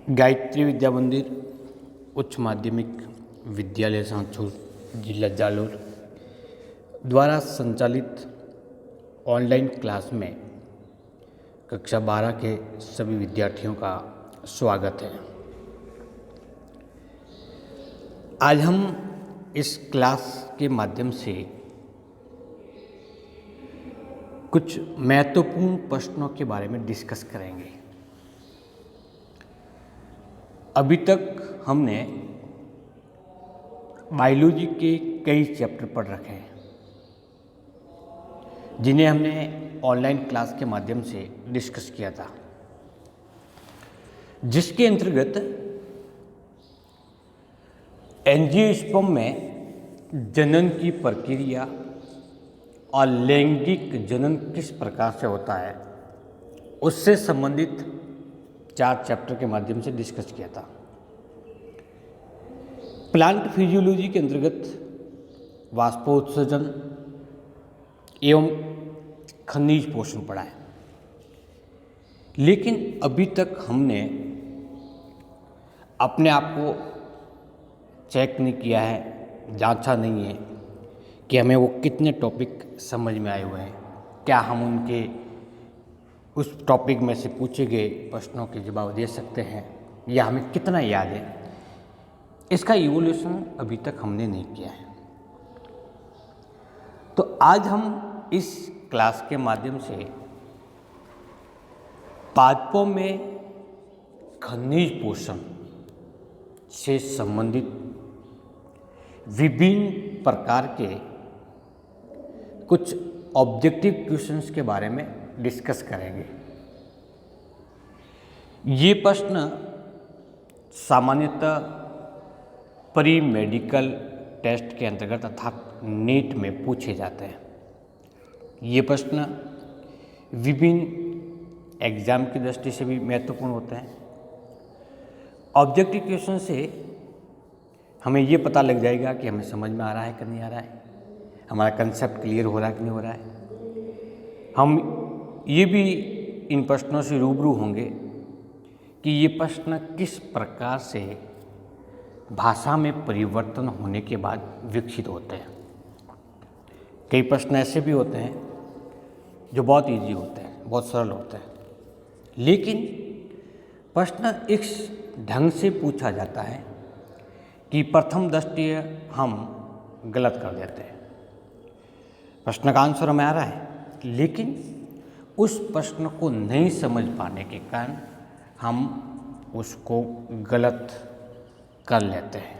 गायत्री विद्या मंदिर उच्च माध्यमिक विद्यालय सांचौर जिला जालोर द्वारा संचालित ऑनलाइन क्लास में कक्षा 12 के सभी विद्यार्थियों का स्वागत है। आज हम इस क्लास के माध्यम से कुछ महत्वपूर्ण प्रश्नों के बारे में डिस्कस करेंगे। अभी तक हमने बायोलॉजी के कई चैप्टर पढ़ रखे हैं जिन्हें हमने ऑनलाइन क्लास के माध्यम से डिस्कस किया था, जिसके अंतर्गत एंजियोस्पर्म में जनन की प्रक्रिया और लैंगिक जनन किस प्रकार से होता है उससे संबंधित 4 चैप्टर के माध्यम से डिस्कस किया था। प्लांट फिजियोलॉजी के अंतर्गत वाष्पोत्सर्जन एवं खनिज पोषण पढ़ा है, लेकिन अभी तक हमने अपने आप को चेक नहीं किया है, जांचा नहीं है कि हमें वो कितने टॉपिक समझ में आए हुए हैं, क्या हम उनके उस टॉपिक में से पूछे गए प्रश्नों के जवाब दे सकते हैं या हमें कितना याद है। इसका इवोल्यूशन अभी तक हमने नहीं किया है। तो आज हम इस क्लास के माध्यम से पादपों में खनिज पोषण से संबंधित विभिन्न प्रकार के कुछ ऑब्जेक्टिव क्वेश्चंस के बारे में डिस्कस करेंगे। ये प्रश्न सामान्यतः प्री मेडिकल टेस्ट के अंतर्गत अर्थात नीट में पूछे जाते हैं। ये प्रश्न विभिन्न एग्जाम की दृष्टि से भी महत्वपूर्ण होते हैं। ऑब्जेक्टिव क्वेश्चन से हमें ये पता लग जाएगा कि हमें समझ में आ रहा है कि नहीं आ रहा है, हमारा कंसेप्ट क्लियर हो रहा है कि नहीं हो रहा है। हम ये भी इन प्रश्नों से रूबरू होंगे कि ये प्रश्न किस प्रकार से भाषा में परिवर्तन होने के बाद विकसित होते हैं। कई प्रश्न ऐसे भी होते हैं जो बहुत इजी होते हैं, बहुत सरल होते हैं, लेकिन प्रश्न इस ढंग से पूछा जाता है कि प्रथम दृष्टया हम गलत कर देते हैं। प्रश्न का आंसर हमें आ रहा है, लेकिन उस प्रश्न को नहीं समझ पाने के कारण हम उसको गलत कर लेते हैं।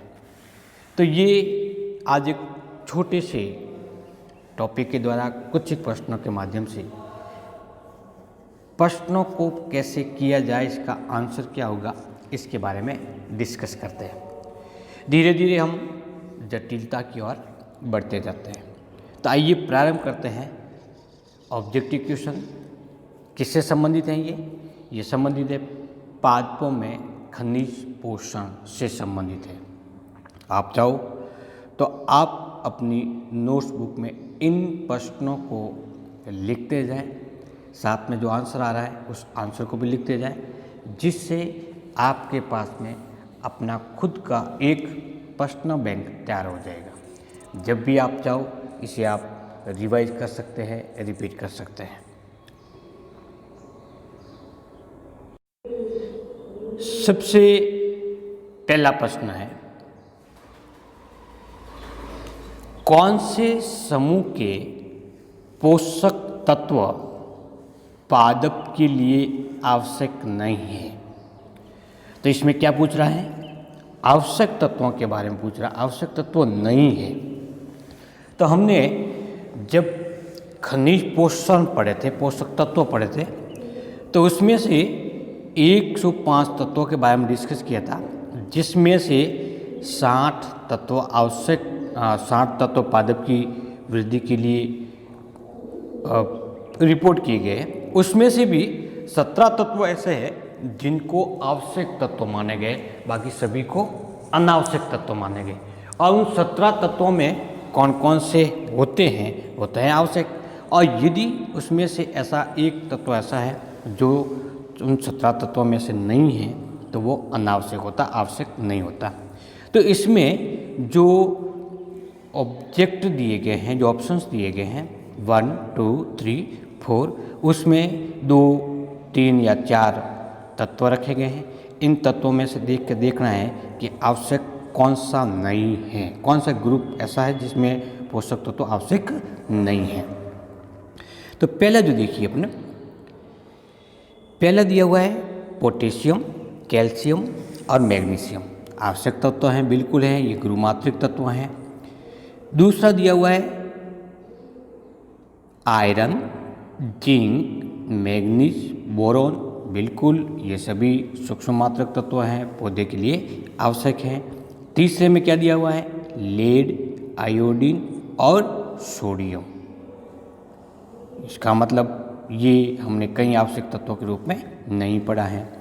तो ये आज एक छोटे से टॉपिक के द्वारा कुछ प्रश्नों के माध्यम से प्रश्नों को कैसे किया जाए, इसका आंसर क्या होगा, इसके बारे में डिस्कस करते हैं। धीरे धीरे हम जटिलता की ओर बढ़ते जाते हैं। तो आइए प्रारंभ करते हैं। ऑब्जेक्टिव क्वेश्चन किससे संबंधित हैं? ये संबंधित है पादपों में खनिज पोषण से संबंधित है। आप चाहो तो आप अपनी नोटबुक में इन प्रश्नों को लिखते जाएं, साथ में जो आंसर आ रहा है उस आंसर को भी लिखते जाएं, जिससे आपके पास में अपना खुद का एक प्रश्न बैंक तैयार हो जाएगा। जब भी आप चाहो इसे आप रिवाइज कर सकते हैं, रिपीट कर सकते हैं। सबसे पहला प्रश्न है, कौन से समूह के पोषक तत्व पादप के लिए आवश्यक नहीं है? तो इसमें क्या पूछ रहा है? आवश्यक तत्वों के बारे में पूछ रहा है, आवश्यक तत्व नहीं है। तो हमने जब खनिज पोषण पढ़े थे, पोषक तत्व पढ़े थे, तो उसमें से 105 तत्वों के बारे में डिस्कस किया था, जिसमें से 60 तत्व आवश्यक 60 तत्व पादप की वृद्धि के लिए रिपोर्ट किए गए। उसमें से भी 17 तत्व ऐसे हैं जिनको आवश्यक तत्व माने गए, बाकी सभी को अनावश्यक तत्व माने गए। और उन 17 तत्वों में कौन कौन से होते हैं आवश्यक, और यदि उसमें से ऐसा एक तत्व ऐसा है जो उन 17 तत्वों में से नहीं है, तो वो अनावश्यक होता, आवश्यक नहीं होता। तो इसमें जो ऑब्जेक्ट दिए गए हैं, जो ऑप्शंस दिए गए हैं 1, 2, 3, 4, उसमें 2, 3 या 4 तत्व रखे गए हैं। इन तत्वों में से देख के देखना है कि आवश्यक कौन सा नहीं है, कौन सा ग्रुप ऐसा है जिसमें पोषक तत्व आवश्यक नहीं है। तो पहला जो देखिए अपने, पहला दिया हुआ है पोटेशियम, कैल्शियम और मैग्नीशियम। आवश्यक तत्व हैं, बिल्कुल हैं, ये गुरुमात्रिक तत्व हैं। दूसरा दिया हुआ है आयरन, जिंक, मैग्नीज, बोरोन, बिल्कुल ये सभी सूक्ष्म मात्रक तत्व हैं, पौधे के लिए आवश्यक हैं। तीसरे में क्या दिया हुआ है, लेड, आयोडीन और सोडियम। इसका मतलब ये हमने कई आवश्यक तत्वों के रूप में नहीं पढ़ा है।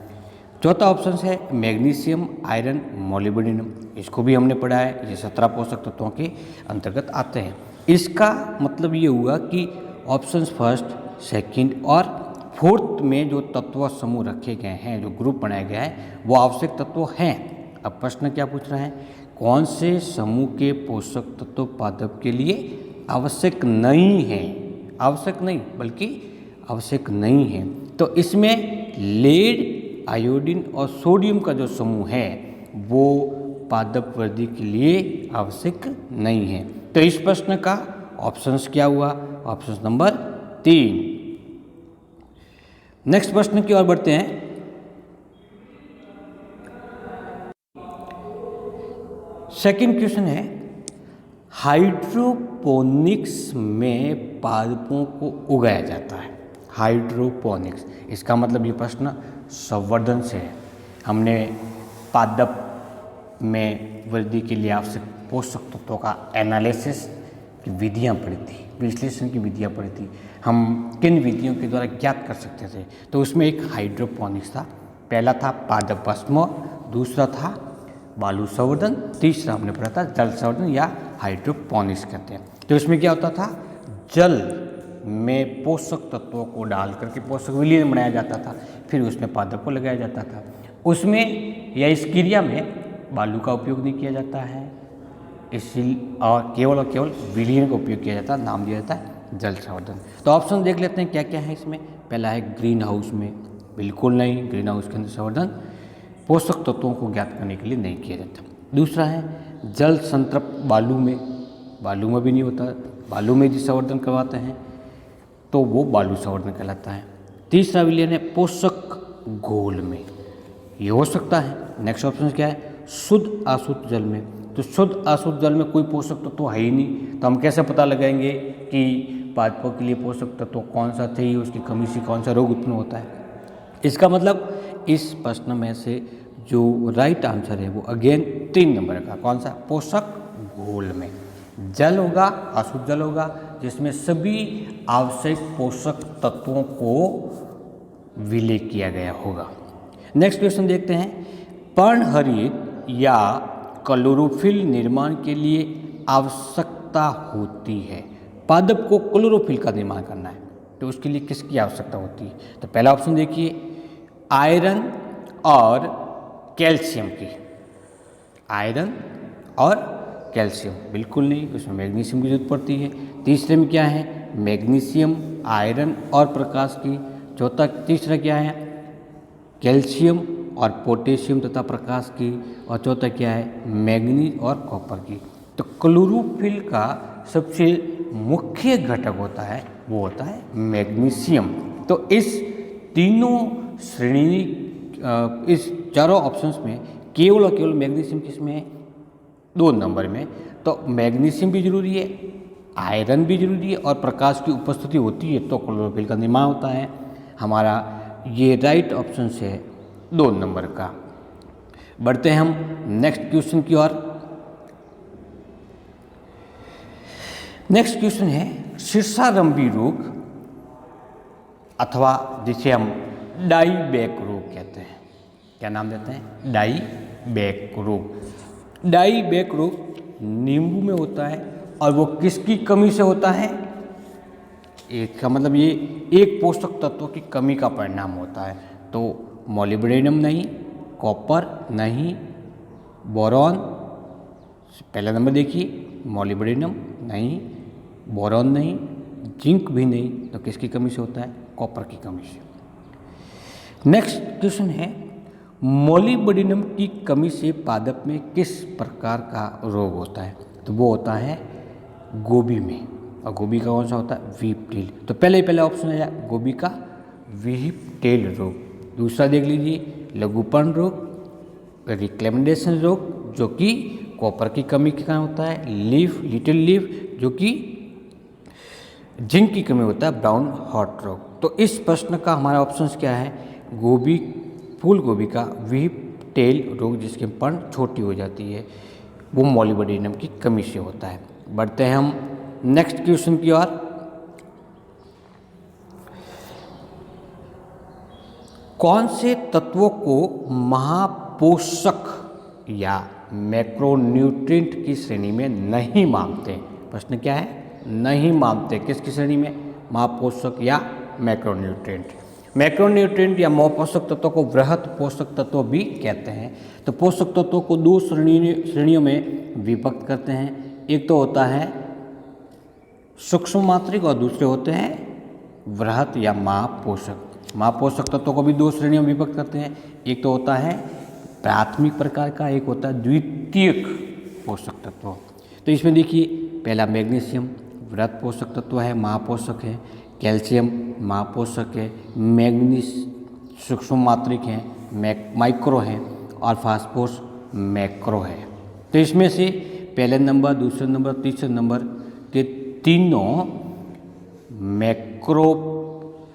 चौथा ऑप्शन है मैग्नीशियम, आयरन, मोलिब्डेनम। इसको भी हमने पढ़ा है, ये 17 पोषक तत्वों के अंतर्गत आते हैं। इसका मतलब ये हुआ कि ऑप्शंस फर्स्ट, सेकंड और फोर्थ में जो तत्व समूह रखे गए हैं, जो ग्रुप बनाया गया है, वो आवश्यक तत्व हैं। अब प्रश्न क्या पूछ रहा है, कौन से समूह के पोषक तत्व पादप के लिए आवश्यक नहीं है, आवश्यक नहीं बल्कि आवश्यक नहीं है। तो इसमें लेड, आयोडीन और सोडियम का जो समूह है वो पादप वृद्धि के लिए आवश्यक नहीं है। तो इस प्रश्न का ऑप्शंस क्या हुआ, ऑप्शन नंबर 3। नेक्स्ट प्रश्न की ओर बढ़ते हैं। सेकंड क्वेश्चन है, हाइड्रोपोनिक्स में पादपों को उगाया जाता है। हाइड्रोपोनिक्स, इसका मतलब ये प्रश्न संवर्धन से है। हमने पादप में वृद्धि के लिए आवश्यक पोषक तत्वों का एनालिसिस की विधियाँ पढ़ी थी, विश्लेषण की विधियाँ पढ़ी थी, हम किन विधियों के द्वारा ज्ञात कर सकते थे। तो उसमें एक हाइड्रोपोनिक्स था। पहला था पादप भस्म, दूसरा था बालू संवर्धन, तीसरा हमने पढ़ा था जल संवर्धन या हाइड्रोपोनिक्स कहते हैं। तो इसमें क्या होता था, जल में पोषक तत्वों को डाल करके पोषक विलीन बनाया जाता था, फिर उसमें पादप को लगाया जाता था। उसमें या इस क्रिया में बालू का उपयोग नहीं किया जाता है, इसी और केवल विलीन का उपयोग किया जाता है, नाम दिया जाता है जल संवर्धन। तो ऑप्शन देख लेते हैं क्या क्या है इसमें। पहला है ग्रीन हाउस में, बिल्कुल नहीं, ग्रीन हाउस के अंदर संवर्धन पोषक तत्वों को ज्ञात करने के लिए नहीं किया जाता। दूसरा है जल संतृप्त बालू में, बालू में भी नहीं होता, बालू में यदि संवर्धन करवाते हैं तो वो बालू संवर्धन कहलाता है। तीसरा विलयन है पोषक घोल में, ये हो सकता है। नेक्स्ट ऑप्शन क्या है, शुद्ध अशुद्ध जल में। तो शुद्ध अशुद्ध जल में कोई पोषक तत्व है ही नहीं, तो हम कैसे पता लगाएंगे कि पादपों के लिए पोषक तत्व कौन सा थे, उसकी कमी से कौन सा रोग उत्पन्न होता है। इसका मतलब इस प्रश्न में से जो राइट आंसर है वो अगेन 3 नंबर का, कौन सा, पोषक घोल में जल होगा, अशुद्ध जल होगा, जिसमें सभी आवश्यक पोषक तत्वों को विलय किया गया होगा। नेक्स्ट क्वेश्चन देखते हैं, पर्णहरित या क्लोरोफिल निर्माण के लिए आवश्यकता होती है। पादप को क्लोरोफिल का निर्माण करना है तो उसके लिए किसकी आवश्यकता होती है। तो पहला ऑप्शन देखिए, आयरन और कैल्शियम की। आयरन और कैल्शियम बिल्कुल नहीं, उसमें मैग्नीशियम की जरूरत पड़ती है। तीसरे में क्या है, मैग्नीशियम, आयरन और प्रकाश की। तीसरा क्या है, कैल्शियम और पोटेशियम तथा प्रकाश की। और चौथा क्या है, मैग्नीज और कॉपर की। तो क्लोरोफिल का सबसे मुख्य घटक होता है वो होता है मैग्नीशियम। तो इस तीनों श्रेणी, इस चारों ऑप्शंस में केवल और केवल मैग्नीशियम किसमें है, 2 नंबर में। तो मैग्नीशियम भी जरूरी है, आयरन भी जरूरी है और प्रकाश की उपस्थिति होती है तो क्लोरोफिल का निर्माण होता है। हमारा ये राइट ऑप्शन है 2 नंबर का। बढ़ते हैं हम नेक्स्ट क्वेश्चन की ओर। नेक्स्ट क्वेश्चन है, शीर्षारंभी रोग अथवा जिसे हम डाईबैक रोग कहते हैं। क्या नाम देते हैं, डाईबैक रोग। डाईबैक रोग नींबू में होता है और वो किसकी कमी से होता है, इसका मतलब ये एक पोषक तत्व की कमी का परिणाम होता है। तो मोलिब्डेनम नहीं, कॉपर नहीं, बोरॉन पहला नंबर देखिए, मॉलिब्डेनम नहीं, बोरॉन नहीं, जिंक भी नहीं, तो किसकी कमी से होता है? कॉपर की कमी से। नेक्स्ट क्वेश्चन है, मॉलिब्डेनम की कमी से पादप में किस प्रकार का रोग होता है? तो वो होता है गोभी में, और गोभी का कौन सा होता है? वीप टेल। तो पहला ऑप्शन है गोभी का वीप टेल रोग। दूसरा देख लीजिए, लघुपर्ण रोग, रिक्लेमेंडेशन रोग जो कि कॉपर की कमी के कारण होता है, लीफ लिटिल लीफ जो कि जिंक की कमी होता है, ब्राउन हॉट रोग। तो इस प्रश्न का हमारा ऑप्शंस क्या है? गोभी, फूल गोभी का वीप टेल रोग जिसके पर्ण छोटी हो जाती है, वो मॉलिब्डेनम की कमी से होता है। बढ़ते हैं हम नेक्स्ट क्वेश्चन की ओर। कौन से तत्वों को महापोषक या मैक्रोन्यूट्रिएंट की श्रेणी में नहीं मानते? प्रश्न क्या है? नहीं मानते। किसकी श्रेणी में? महापोषक या मैक्रोन्यूट्रिएंट। मैक्रोन्यूट्रिएंट या महापोषक तत्वों को वृहत पोषक तत्व भी कहते हैं। तो पोषक तत्वों को दो श्रेणियों में विभक्त करते हैं। एक तो होता है सूक्ष्म मात्रिक और दूसरे होते हैं वृहत या महापोषक। महापोषक तत्वों को भी दो श्रेणियों में विभक्त करते हैं। एक तो होता है प्राथमिक प्रकार का, एक होता है द्वितीयक पोषक तत्व। तो इसमें देखिए, पहला मैग्नीशियम वृहत पोषक तत्व है, महापोषक है। कैल्शियम महापोषक है, मैग्नीज सूक्ष्म मात्रिक है, माइक्रो है, और फास्फोरस मैक्रो है। तो इसमें से पहले नंबर, दूसरे नंबर, तीसरे नंबर के तीनों मैक्रो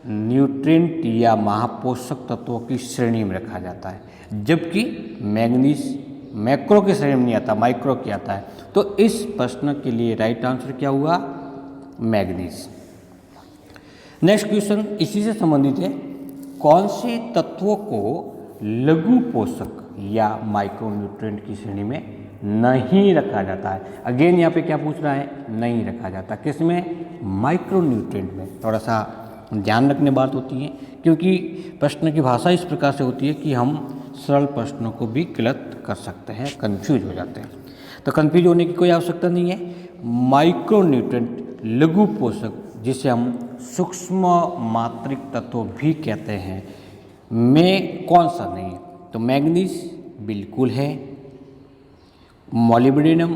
न्यूट्रिएंट या महापोषक तत्वों की श्रेणी में रखा जाता है, जबकि मैग्नीज मैक्रो की श्रेणी में नहीं आता, माइक्रो की आता है। तो इस प्रश्न के लिए राइट आंसर क्या हुआ? मैग्नीज। नेक्स्ट क्वेश्चन इसी से संबंधित है, कौन से तत्वों को लघु पोषक या माइक्रोन्यूट्रिएंट की श्रेणी में नहीं रखा जाता है? अगेन यहाँ पे क्या पूछ रहा है? नहीं रखा जाता। किसमें? माइक्रोन्यूट्रिएंट में। थोड़ा सा ध्यान रखने बात होती है, क्योंकि प्रश्न की भाषा इस प्रकार से होती है कि हम सरल प्रश्नों को भी गलत कर सकते हैं, कंफ्यूज हो जाते हैं। तो कंफ्यूज होने की कोई आवश्यकता नहीं है। माइक्रोन्यूट्रिएंट लघु पोषक, जिसे हम सूक्ष्म मात्रिक तत्व भी कहते हैं, में कौन सा नहीं है? तो मैग्नीज बिल्कुल है, मॉलिब्डेनम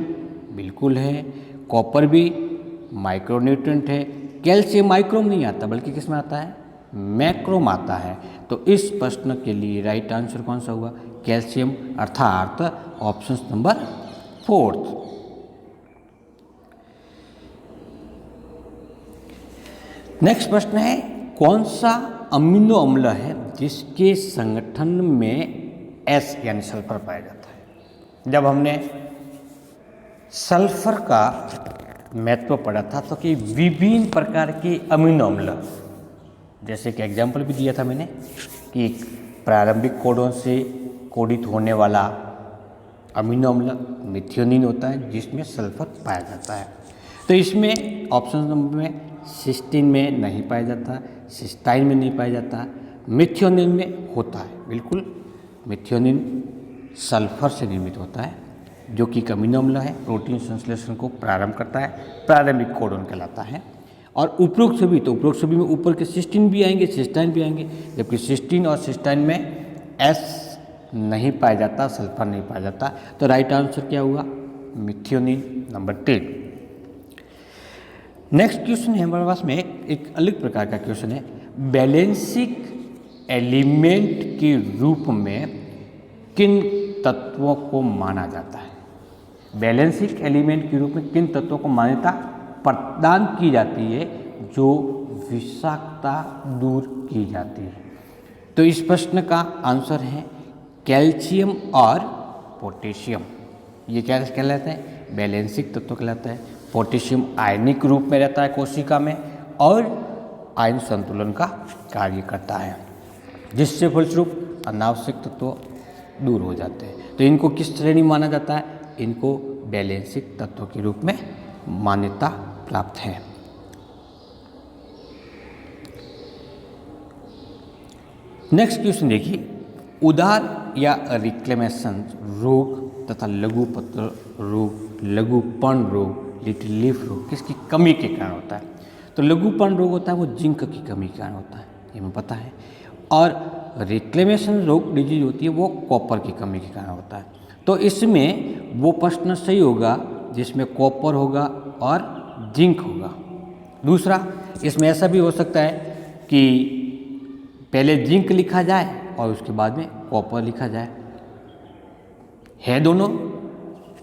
बिल्कुल है, कॉपर भी माइक्रोन्यूट्रिएंट है, कैल्शियम माइक्रो में नहीं आता बल्कि किस में आता है? मैक्रो में आता है। तो इस प्रश्न के लिए राइट आंसर कौन सा हुआ? कैल्शियम, अर्थात ऑप्शन नंबर 4। नेक्स्ट प्रश्न है, कौन सा अमीनो अम्ल है जिसके संगठन में एस यानी सल्फर पाया जाता है? जब हमने सल्फर का महत्व पढ़ा था तो कि विभिन्न प्रकार के अमीनो अम्ल, जैसे कि एग्जाम्पल भी दिया था मैंने कि एक प्रारंभिक कोडोन से कोडित होने वाला अमीनो अम्ल मिथियोनिन होता है जिसमें सल्फर पाया जाता है। तो इसमें ऑप्शन नंबर में सिस्टीन में नहीं पाया जाता, सिस्टाइन में नहीं पाया जाता, मिथियोनिन में होता है। बिल्कुल, मिथियोनिन सल्फर से निर्मित होता है जो कि एक अमीनो अम्ल है, प्रोटीन संश्लेषण को प्रारंभ करता है, प्रारंभिक कोडोन कहलाता है। और उपरोक्त सभी, तो उपरोक्त सभी में ऊपर के सिस्टीन भी आएंगे, सिस्टाइन भी आएंगे, जबकि सिस्टीन और सिस्टाइन में एस नहीं पाया जाता, सल्फर नहीं पाया जाता। तो राइट आंसर क्या हुआ? Methionine number 3। नेक्स्ट क्वेश्चन है हमारे पास में एक अलग प्रकार का क्वेश्चन है, बैलेंसिक एलिमेंट के रूप में किन तत्वों को माना जाता है? बैलेंसिक एलिमेंट के रूप में किन तत्वों को मान्यता प्रदान की जाती है जो विषाक्तता दूर की जाती है? तो इस प्रश्न का आंसर है कैल्शियम और पोटेशियम। ये क्या कहलाते हैं? बैलेंसिक तत्व कहलाता है। पोटेशियम आयनिक रूप में रहता है कोशिका में और आयन संतुलन का कार्य करता है, जिससे फलस्वरूप अनावश्यक तत्व दूर हो जाते हैं। तो इनको किस श्रेणी माना जाता है? इनको बैलेंसिक तत्व के रूप में मान्यता प्राप्त है। नेक्स्ट क्वेश्चन देखिए, उदार या रिक्लेमेशन रोग तथा लघुपत्र रोग, लघुपर्ण रोग, लिटिल लीफ रोग किसकी कमी के कारण होता है? तो लघुपर्ण रोग होता है वो जिंक की कमी के कारण होता है, ये हमें पता है। और रिक्लेमेशन रोग डिजीज होती है वो कॉपर की कमी के कारण होता है। तो इसमें वो प्रश्न सही होगा जिसमें कॉपर होगा और जिंक होगा। दूसरा, इसमें ऐसा भी हो सकता है कि पहले जिंक लिखा जाए और उसके बाद में कॉपर लिखा जाए, है दोनों।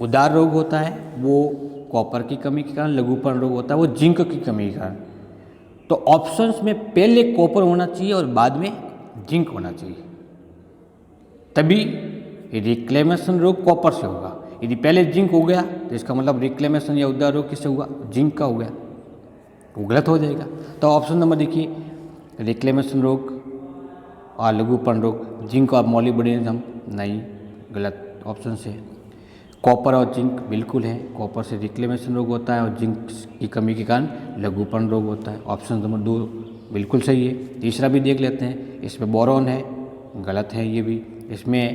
उदार रोग होता है वो कॉपर की कमी के कारण, लघुपर्ण रोग होता है वो जिंक की कमी के कारण। तो ऑप्शंस में पहले कॉपर होना चाहिए और बाद में जिंक होना चाहिए, तभी रिक्लेमेशन रोग कॉपर से होगा। यदि पहले जिंक हो गया तो इसका मतलब रिक्लेमेशन या उदार रोग किससे हुआ? जिंक का हो गया, वो गलत हो जाएगा। तो ऑप्शन नंबर देखिए, रिक्लेमेशन रोग और लघुपर्ण रोग, जिंक और मॉलिब्डेनम नहीं, गलत ऑप्शन से। कॉपर और जिंक बिल्कुल है, कॉपर से रिक्लेमेशन रोग होता है और जिंक की कमी के कारण लघुपर्ण रोग होता है। ऑप्शन नंबर 2 बिल्कुल सही है। तीसरा भी देख लेते हैं, इसमें बोरॉन है, गलत है ये भी। इसमें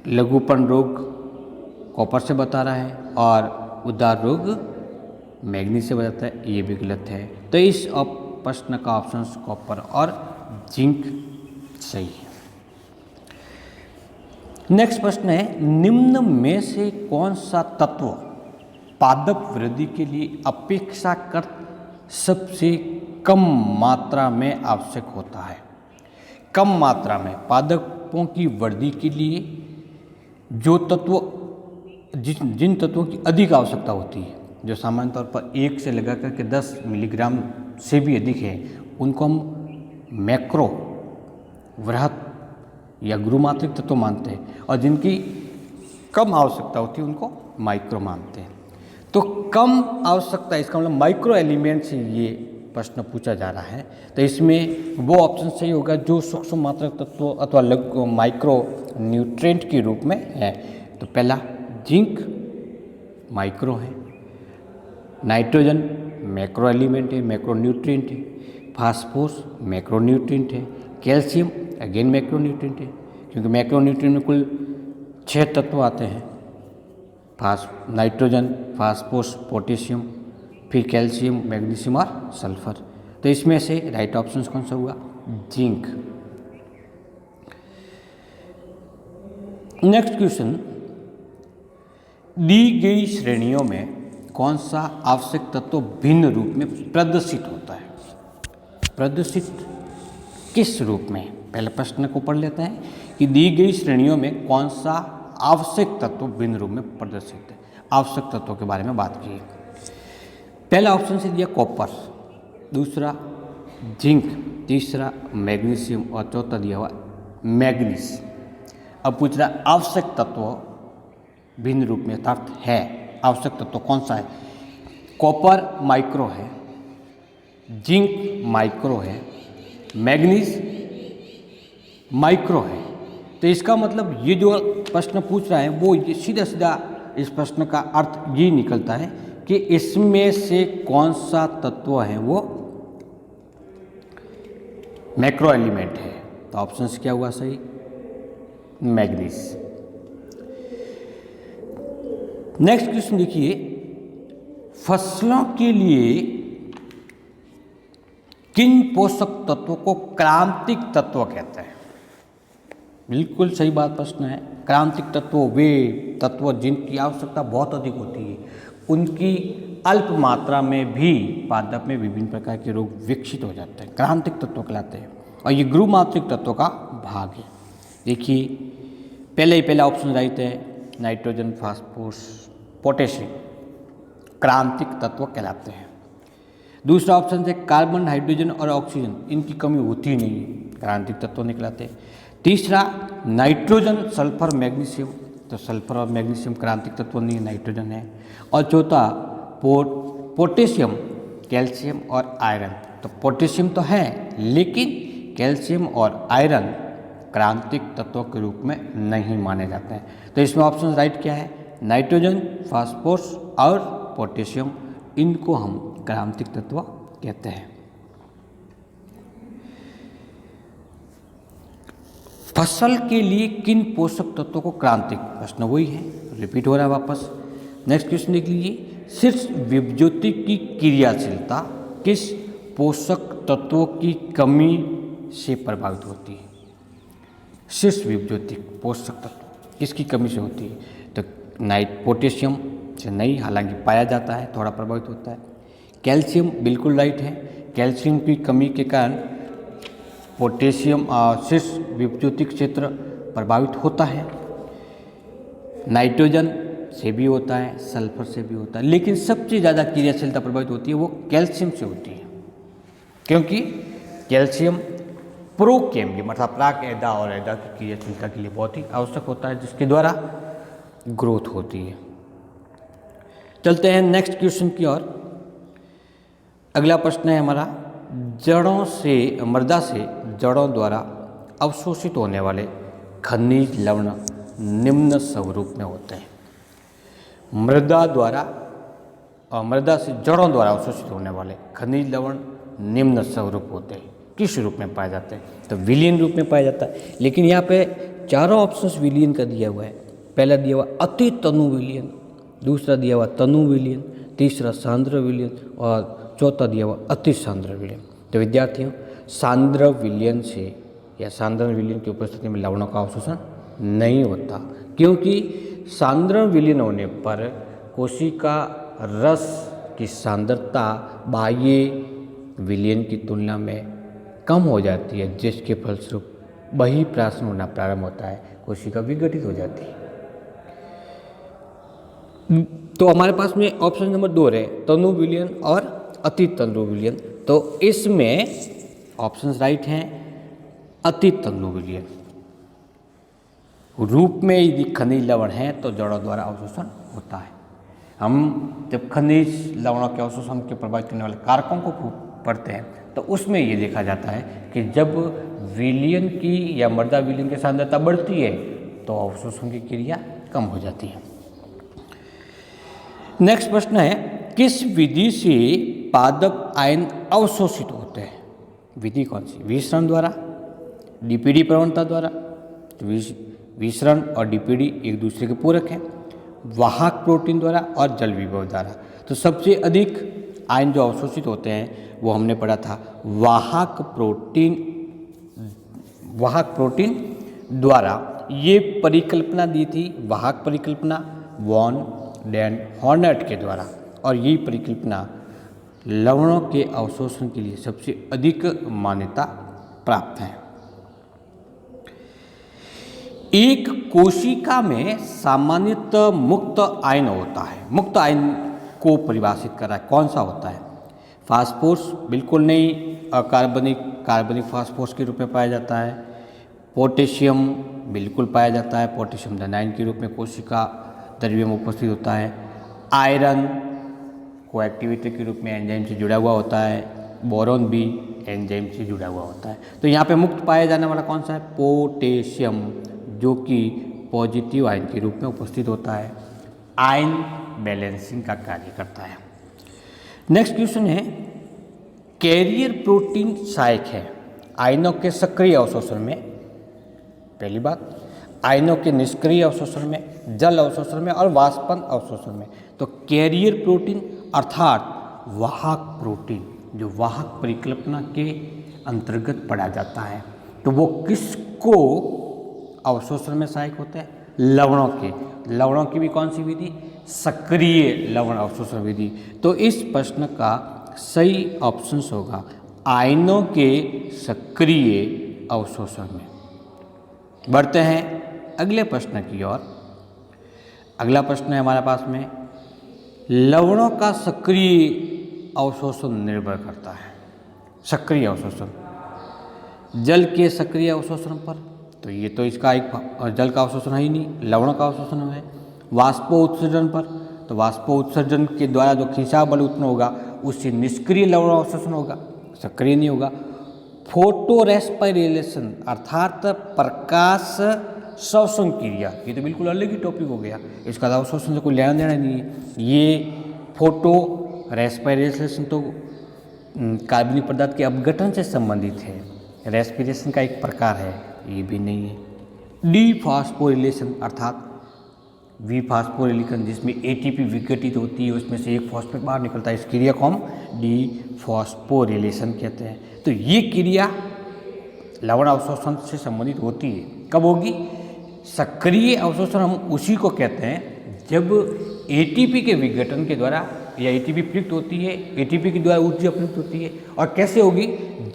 लघुपर्ण रोग कॉपर से बता रहा है और उदार रोग मैग्नीज से बताता है, ये भी गलत है। तो इस प्रश्न का ऑप्शन कॉपर और जिंक सही है। नेक्स्ट प्रश्न है, निम्न में से कौन सा तत्व पादप वृद्धि के लिए अपेक्षाकृत सबसे कम मात्रा में आवश्यक होता है? कम मात्रा में पादपों की वृद्धि के लिए जो तत्व जिन तत्वों की अधिक आवश्यकता होती है, जो सामान्य तौर पर 1 से लगा करके 10 मिलीग्राम से भी अधिक है, उनको हम मैक्रो वृहत या गुरुमात्रिक तत्व मानते हैं, और जिनकी कम आवश्यकता होती है उनको माइक्रो मानते हैं। तो कम आवश्यकता, इसका मतलब माइक्रो एलिमेंट से ये प्रश्न पूछा जा रहा है। तो इसमें वो ऑप्शन सही होगा जो सूक्ष्म मात्रक तत्व अथवा माइक्रो न्यूट्रिएंट के रूप में है। तो पहला जिंक माइक्रो है, नाइट्रोजन मैक्रो एलिमेंट है, मैक्रो न्यूट्रिएंट है, फास्फोरस मैक्रो न्यूट्रिएंट है, कैल्शियम अगेन मैक्रो न्यूट्रिएंट है, क्योंकि मैक्रो न्यूट्रिएंट में कुल 6 तत्व आते हैं, नाइट्रोजन, फास्फोरस, पोटेशियम, फिर कैल्शियम, मैग्नीशियम और सल्फर। तो इसमें से राइट ऑप्शन कौन सा हुआ? जिंक। नेक्स्ट क्वेश्चन, दी गई श्रेणियों में कौन सा आवश्यक तत्व भिन्न रूप में प्रदर्शित होता है? प्रदर्शित किस रूप में? पहले प्रश्न को पढ़ लेते हैं कि दी गई श्रेणियों में कौन सा आवश्यक तत्व भिन्न रूप में प्रदर्शित है। आवश्यक तत्वों के बारे में बात की। पहला ऑप्शन से दिया कॉपर, दूसरा जिंक, तीसरा मैग्नीशियम और चौथा दिया हुआ मैग्नीज। अब पूछ रहा आवश्यक तत्व भिन्न रूप में, अर्थात है आवश्यक तत्व कौन सा है? कॉपर माइक्रो है, जिंक माइक्रो है, मैग्नीज माइक्रो है। तो इसका मतलब ये जो प्रश्न पूछ रहा है वो सीधा सीधा इस प्रश्न का अर्थ ये निकलता है कि इसमें से कौन सा तत्व है वो मैक्रो एलिमेंट है। तो ऑप्शन क्या हुआ सही? मैग्नीज। नेक्स्ट क्वेश्चन देखिए, फसलों के लिए किन पोषक तत्वों को क्रांतिक तत्व कहते हैं? बिल्कुल सही बात प्रश्न है। क्रांतिक तत्व वे तत्व जिनकी आवश्यकता बहुत अधिक होती है, उनकी अल्प मात्रा में भी पादप में विभिन्न प्रकार के रोग विकसित हो जाते हैं, क्रांतिक तत्व कहलाते हैं, और ये गुरुमात्रिक तत्वों का भाग है। देखिए पहला ऑप्शन राइट है, नाइट्रोजन, फास्फोरस, पोटेशियम क्रांतिक तत्व कहलाते हैं। दूसरा ऑप्शन है कार्बन, हाइड्रोजन और ऑक्सीजन, इनकी कमी होती ही नहीं, क्रांतिक तत्व निकलाते हैं। तीसरा नाइट्रोजन, सल्फर, मैग्नीशियम, तो सल्फर और मैग्नीशियम क्रांतिक तत्व नहीं, नाइट्रोजन है। और चौथा पोटेशियम, कैल्शियम और आयरन, तो पोटेशियम तो है लेकिन कैल्शियम और आयरन क्रांतिक तत्वों के रूप में नहीं माने जाते हैं। तो इसमें ऑप्शन राइट क्या है? नाइट्रोजन, फास्फोरस और पोटेशियम, इनको हम क्रांतिक तत्व कहते हैं। फसल के लिए किन पोषक तत्वों को क्रांतिक, प्रश्न वही है, रिपीट हो रहा है वापस। नेक्स्ट क्वेश्चन देख लीजिए, शीर्ष विभज्योति की क्रियाशीलता किस पोषक तत्वों की कमी से प्रभावित होती है? शीर्ष विभज्योति पोषक तत्व किसकी कमी से होती है? तो पोटेशियम से नहीं, हालांकि पाया जाता है, थोड़ा प्रभावित होता है। कैल्शियम बिल्कुल राइट है, कैल्शियम की कमी के कारण पोटेशियम शीर्ष विभज्योति क्षेत्र प्रभावित होता है। नाइट्रोजन से भी होता है, सल्फर से भी होता है, लेकिन सबसे ज़्यादा क्रियाशीलता प्रभावित होती है वो कैल्शियम से होती है, क्योंकि कैल्शियम प्रोकैम्बियम अर्थात प्राक एदा और एदा की क्रियाशीलता के लिए बहुत ही आवश्यक होता है, जिसके द्वारा ग्रोथ होती है। चलते हैं नेक्स्ट क्वेश्चन की ओर। अगला प्रश्न है हमारा, जड़ों से मृदा से जड़ों द्वारा अवशोषित होने वाले खनिज लवण निम्न स्वरूप में होते हैं। मृदा से जड़ों द्वारा अवशोषित होने वाले खनिज लवण निम्न स्वरूप होते हैं, किस रूप में पाए जाते हैं? तो विलीन रूप में पाया जाता है, लेकिन यहाँ पे चारों ऑप्शंस विलीन का दिया हुआ है। पहला दिया हुआ अति तनु विलीन, दूसरा दिया हुआ तनु विलीन, तीसरा सांद्र विलीन और चौथा दिया हुआ अति सांद्र विलीन। तो विद्यार्थियों, सांद्र विलीन से या सांद्र विलीन की उपस्थिति में लवणों का अवशोषण नहीं होता, क्योंकि सांद्र विलीन होने पर कोशिका रस की सांद्रता बाह्य विलीन की तुलना में कम हो जाती है, जिसके फलस्वरूप बहिर्प्राशन होना प्रारंभ होता है, कोशिका विघटित हो जाती है। तो हमारे पास में ऑप्शन नंबर 2 है, तनु विलीन और अति तनु विलीन। तो इसमें ऑप्शंस राइट हैं, अति तनु विलीन रूप में यदि खनिज लवण है तो जड़ों द्वारा अवशोषण होता है। हम जब खनिज लवणों के अवशोषण के प्रभावित करने वाले कारकों को पढ़ते हैं तो उसमें ये देखा जाता है कि जब विलीन की या मृदा विलीन की सांद्रता बढ़ती है तो अवशोषण की क्रिया कम हो जाती है। नेक्स्ट प्रश्न है, किस विधि से पादप आयन अवशोषित होते हैं? विधि कौन सी? विसरण द्वारा, डीपीडी प्रवणता द्वारा। तो विसरण और डीपीडी एक दूसरे के पूरक हैं। वाहक प्रोटीन द्वारा और जल विभव द्वारा। तो सबसे अधिक आयन जो अवशोषित होते हैं वो हमने पढ़ा था वाहक प्रोटीन द्वारा। ये परिकल्पना दी थी वाहक परिकल्पना वॉन डैन हॉर्नेट के द्वारा, और यही परिकल्पना लवणों के अवशोषण के लिए सबसे अधिक मान्यता प्राप्त है। एक कोशिका में सामान्यतः मुक्त आयन होता है। मुक्त आयन को परिभाषित कर रहा है, कौन सा होता है? फास्फोरस बिल्कुल नहीं, कार्बनिक फास्फोरस के रूप में पाया जाता है। पोटेशियम बिल्कुल पाया जाता है, पोटेशियम धनायन के रूप में कोशिका द्रव्य में उपस्थित होता है। आयरन कोएक्टिवेटर के रूप में एंजाइम से जुड़ा हुआ होता है। बोरॉन भी एंजाइम से जुड़ा हुआ होता है। तो यहाँ पे मुक्त पाया जाने वाला कौन सा है? पोटेशियम, जो कि पॉजिटिव आयन के रूप में उपस्थित होता है, आयन बैलेंसिंग का कार्य करता है। नेक्स्ट क्वेश्चन है, कैरियर प्रोटीन सहायक है आयनों के सक्रिय अवशोषण में। पहली बात, आयनों के निष्क्रिय अवशोषण में, जल अवशोषण में और वाष्पन अवशोषण में। तो कैरियर प्रोटीन अर्थात वाहक प्रोटीन जो वाहक परिकल्पना के अंतर्गत पढ़ा जाता है, तो वो किसको अवशोषण में सहायक होते हैं? लवणों के। लवणों की भी कौन सी विधि? सक्रिय लवण अवशोषण विधि। तो इस प्रश्न का सही ऑप्शन होगा आयनों के सक्रिय अवशोषण में। बढ़ते हैं अगले प्रश्न की ओर। अगला प्रश्न है हमारे पास में, लवणों का सक्रिय अवशोषण निर्भर करता है। सक्रिय अवशोषण जल के सक्रिय अवशोषण पर, तो ये तो इसका एक जल का अवशोषण है ही नहीं, लवणों का अवशोषण है। वाष्पोत्सर्जन पर, तो वाष्पोत्सर्जन के द्वारा जो खिंचाव बल उत्पन्न होगा उससे निष्क्रिय लवण अवशोषण होगा, सक्रिय नहीं होगा। फोटो रेस्पिरेशन अर्थात प्रकाश श्वसन क्रिया, ये तो बिल्कुल अलग ही टॉपिक हो गया, इसका अवशोषण से कोई लेना देना नहीं है। ये फोटो रेस्पिरेशन तो कार्बनिक पदार्थ के अपघटन से संबंधित है, रेस्पिरेशन का एक प्रकार है, ये भी नहीं है। डी फॉस्फोरिलेशन अर्थात वी फास्फोरिलेशन जिसमें एटीपी विघटित होती है, उसमें से एक फॉस्फेट बाहर निकलता है, इस क्रिया को हम डी फॉस्फोरिलेशन कहते हैं। तो ये क्रिया लवण अवशोषण से संबंधित होती है। कब होगी? सक्रिय अवशोषण हम उसी को कहते हैं जब एटीपी के विघटन के द्वारा या एटीपी प्रयुक्त होती है, एटीपी के द्वारा ऊर्जा प्रयुक्त होती है। और कैसे होगी?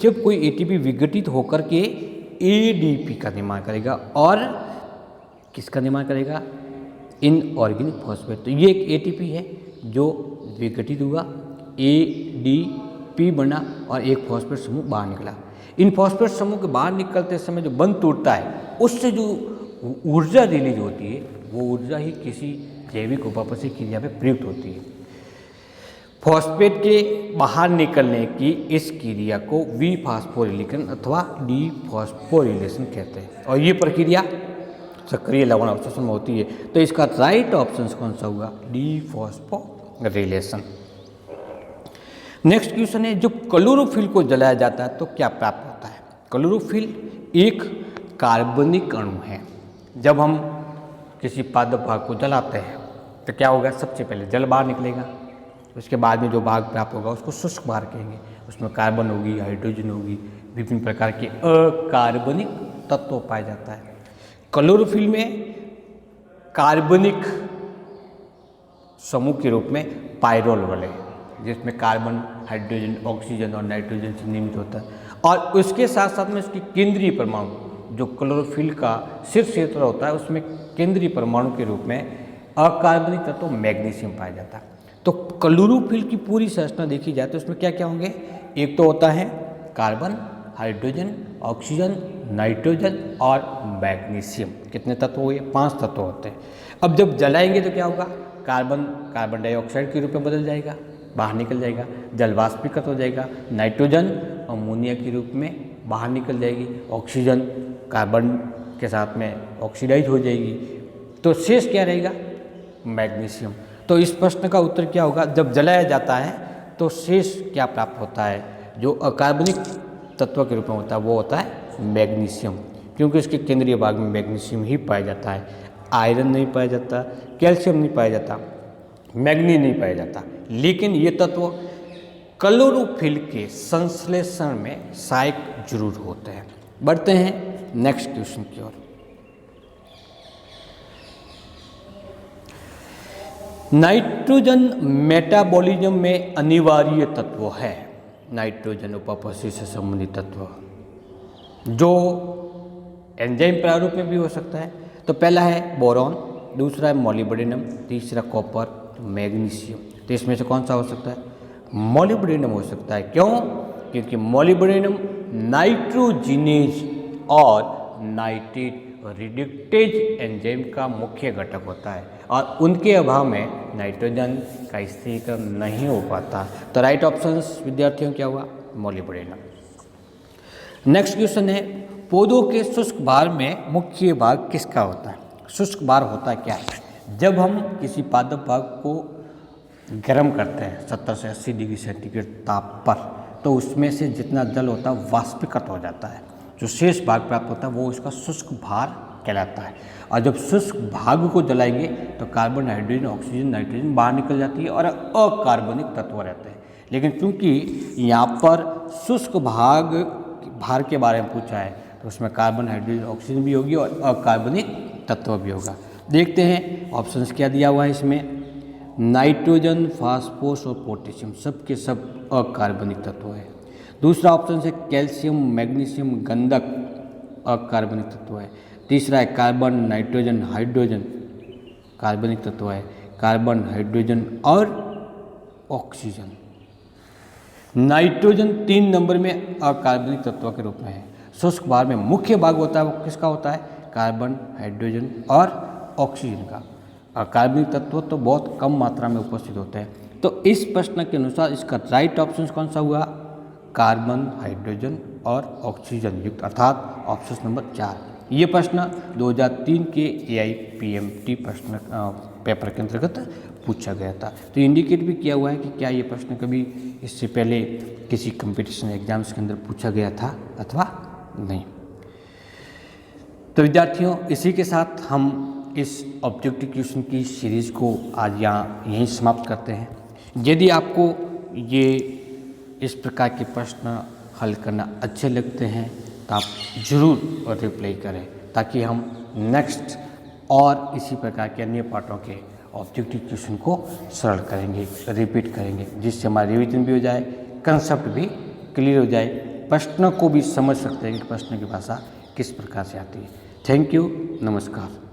जब कोई एटीपी विघटित होकर के एडीपी का निर्माण करेगा। और किसका निर्माण करेगा? Inorganic phosphate. तो ये एक एटीपी है जो विघटित हुआ, एडीपी बना और एक फॉस्फेट समूह बाहर निकला। इन फॉस्फेट समूह के बाहर निकलते समय जो बंध टूटता है, उससे जो ऊर्जा रिलीज होती है, वो ऊर्जा ही किसी जैविक उपापचय क्रिया में प्रयुक्त होती है। फॉस्फेट के बाहर निकलने की इस क्रिया को वी फास्फोरिलेशन अथवा डी फॉस्फोरिलेशन कहते हैं। और ये प्रक्रिया सक्रिय लवण अवशोषण में होती है। तो इसका राइट ऑप्शन कौन सा होगा? D phosphorylation. नेक्स्ट क्वेश्चन है, जब क्लोरोफिल को जलाया जाता है तो क्या प्राप्त होता है? क्लोरोफिल एक कार्बनिक अणु है। जब हम किसी पादप भाग को जलाते हैं तो क्या होगा? सबसे पहले जल बाहर निकलेगा, उसके बाद में जो भाग प्राप्त होगा उसको शुष्क भाग कहेंगे। उसमें कार्बन होगी, हाइड्रोजन होगी, विभिन्न प्रकार के अकार्बनिक तत्व पाया जाता है। क्लोरोफिल में कार्बनिक समूह के रूप में पायरोल वाले, जिसमें कार्बन, हाइड्रोजन, ऑक्सीजन और नाइट्रोजन से निर्मित होता है। और उसके साथ साथ में इसकी केंद्रीय परमाणु, जो क्लोरोफिल का शीर्ष क्षेत्र होता है, उसमें केंद्रीय परमाणु के रूप में अकार्बनिक तत्व मैग्नीशियम पाया जाता है। तो क्लोरोफिल की पूरी संरचना देखी जाए तो उसमें क्या क्या होंगे? एक तो होता है कार्बन, हाइड्रोजन, ऑक्सीजन, नाइट्रोजन और मैग्नीशियम। कितने तत्व हुए? 5 तत्व होते हैं। अब जब जलाएंगे तो क्या होगा? कार्बन कार्बन डाइऑक्साइड के रूप में बदल जाएगा, बाहर निकल जाएगा। जल वाष्पीकृत हो जाएगा। नाइट्रोजन अमोनिया के रूप में बाहर निकल जाएगी। ऑक्सीजन कार्बन के साथ में ऑक्सीडाइज हो जाएगी। तो शेष क्या रहेगा? मैग्नीशियम। तो इस प्रश्न का उत्तर क्या होगा? जब जलाया जाता है तो शेष क्या प्राप्त होता है? जो अकार्बनिक तत्व के रूप में होता है वो होता है मैग्नीशियम, क्योंकि इसके केंद्रीय भाग में मैग्नीशियम ही पाया जाता है। आयरन नहीं पाया जाता, कैल्शियम नहीं पाया जाता, मैग्नी नहीं पाया जाता। लेकिन ये तत्व क्लोरोफिल के संश्लेषण में सहायक जरूर होते हैं। बढ़ते हैं नेक्स्ट क्वेश्चन की ओर। नाइट्रोजन मेटाबॉलिज्म में अनिवार्य तत्व है। नाइट्रोजन उपापचय से संबंधित तत्व जो एंजाइम प्रारूप में भी हो सकता है। तो पहला है बोरॉन, दूसरा है मोलिब्डेनम, तीसरा कॉपर, मैग्नीशियम। तो इसमें से कौन सा हो सकता है? मोलिब्डेनम हो सकता है। क्यों? क्योंकि मोलिब्डेनम नाइट्रोजिनेज और नाइट्रेट रिडक्टेज एंजाइम का मुख्य घटक होता है और उनके अभाव में नाइट्रोजन का स्थिरीकरण नहीं हो पाता। तो राइट ऑप्शन विद्यार्थियों क्या हुआ? मोलिब्डेनम। नेक्स्ट क्वेश्चन है, पौधों के शुष्क भार में मुख्य भाग किसका होता है? शुष्क भार होता क्या है? जब हम किसी पादप भाग को गर्म करते हैं 70 से 80 डिग्री सेंटीग्रेड ताप पर, तो उसमें से जितना जल होता है वाष्पीकृत हो जाता है। जो शेष भाग प्राप्त होता है वो इसका शुष्क भार कहलाता है। और जब शुष्क भाग को जलाएंगे तो कार्बन, हाइड्रोजन, ऑक्सीजन, नाइट्रोजन बाहर निकल जाती है और अकार्बनिक तत्व रहते हैं। लेकिन क्योंकि यहाँ पर शुष्क भार के बारे में पूछा है तो उसमें कार्बन, हाइड्रोजन, ऑक्सीजन भी होगी और अकार्बनिक तत्व भी होगा। देखते हैं ऑप्शंस क्या दिया हुआ है इसमें। नाइट्रोजन, फास्फोरस और पोटेशियम सब के सब अकार्बनिक तत्व है। दूसरा ऑप्शन है कैल्शियम, मैग्नीशियम, गंधक अकार्बनिक तत्व है। तीसरा है कार्बन, नाइट्रोजन, हाइड्रोजन कार्बनिक तत्व है। कार्बन, हाइड्रोजन और ऑक्सीजन। नाइट्रोजन 3 नंबर में अकार्बनिक तत्व के रूप में है। शुष्क भार में मुख्य भाग होता है वो किसका होता है? कार्बन, हाइड्रोजन और ऑक्सीजन का। अकार्बनिक तत्व तो बहुत कम मात्रा में उपस्थित होते हैं। तो इस प्रश्न के अनुसार इसका राइट ऑप्शन कौन सा हुआ? कार्बन, हाइड्रोजन और ऑक्सीजन युक्त, अर्थात ऑप्शन नंबर 4। ये प्रश्न 2003 के AIPMT प्रश्न पेपर के अंतर्गत पूछा गया था। तो इंडिकेट भी किया हुआ है कि क्या ये प्रश्न कभी इससे पहले किसी कंपटीशन एग्जाम्स के अंदर पूछा गया था अथवा नहीं। तो विद्यार्थियों, इसी के साथ हम इस ऑब्जेक्टिव क्वेश्चन की सीरीज़ को आज यहीं समाप्त करते हैं। यदि आपको ये इस प्रकार के प्रश्न हल करना अच्छे लगते हैं तो आप ज़रूर रिप्लाई करें, ताकि हम नेक्स्ट और इसी प्रकार के अन्य पार्टों के ऑब्जेक्टिव क्वेश्चन को सरल करेंगे, रिपीट करेंगे, जिससे हमारा रिवीजन भी हो जाए, कंसेप्ट भी क्लियर हो जाए, प्रश्न को भी समझ सकते हैं कि प्रश्न की भाषा किस प्रकार से आती है। थैंक यू, नमस्कार।